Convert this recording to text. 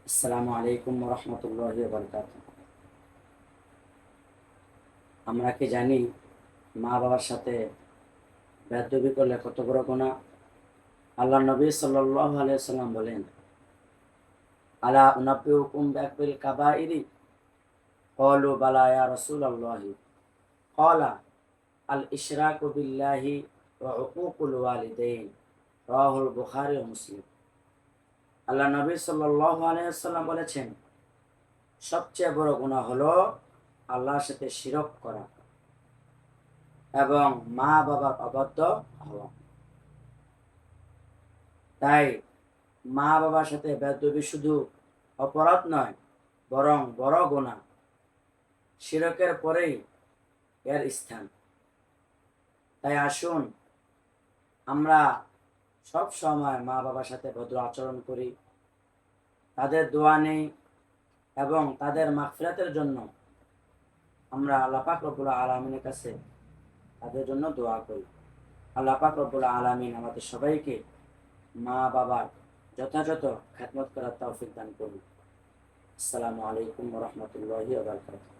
আসসালামু আলাইকুম রহমতুল্লাহি ওয়া বারাকাতুহু। আমরা কি জানি মা বাবার সাথে বেয়াদবি করলে কত বড় গুনাহ? আল্লাহ নবী সাল্লাল্লাহু আলাইহি সাল্লাম বলেন, আলা উনাব্বিউকুম বিআকবিল কাবাইরি? ক্বালু বালা ইয়া রাসূলাল্লাহি। ক্বালা আল ইশরাকু বিল্লাহি ওয়া উকুকুল ওয়ালিদাইন। রাওয়াহুল বুখারী ও মুসলিম। আল্লাহ নবী সাল্লাল্লাহু আলাইহি সাল্লাম বলেছেন, সবচেয়ে বড় গুনাহ হলো আল্লাহর সাথে শিরক করা এবং মা বাবার অবাধ্য হওয়া। তাই মা বাবার সাথে বেয়াদবি শুধু অপরাধ নয়, বরং বড় গুনাহ। শিরকের পরেই এর স্থান। তাই আসুন আমরা সব সময় মা বাবার সাথে ভদ্র আচরণ করি, তাদের দোয়া নেই এবং তাদের মাগফিরাতের জন্য আমরা আল্লাহ পাক রব্বুল আলামিনের কাছে তাদের জন্য দোয়া করি। আল্লাহ পাক রব্বুল আলামিন আমাদের সবাইকে মা বাবার যথাযথ খেদমত করার তৌফিক দান করুন। আসসালামু আলাইকুম ওয়া রাহমাতুল্লাহি ওয়া বারাকাতুহু।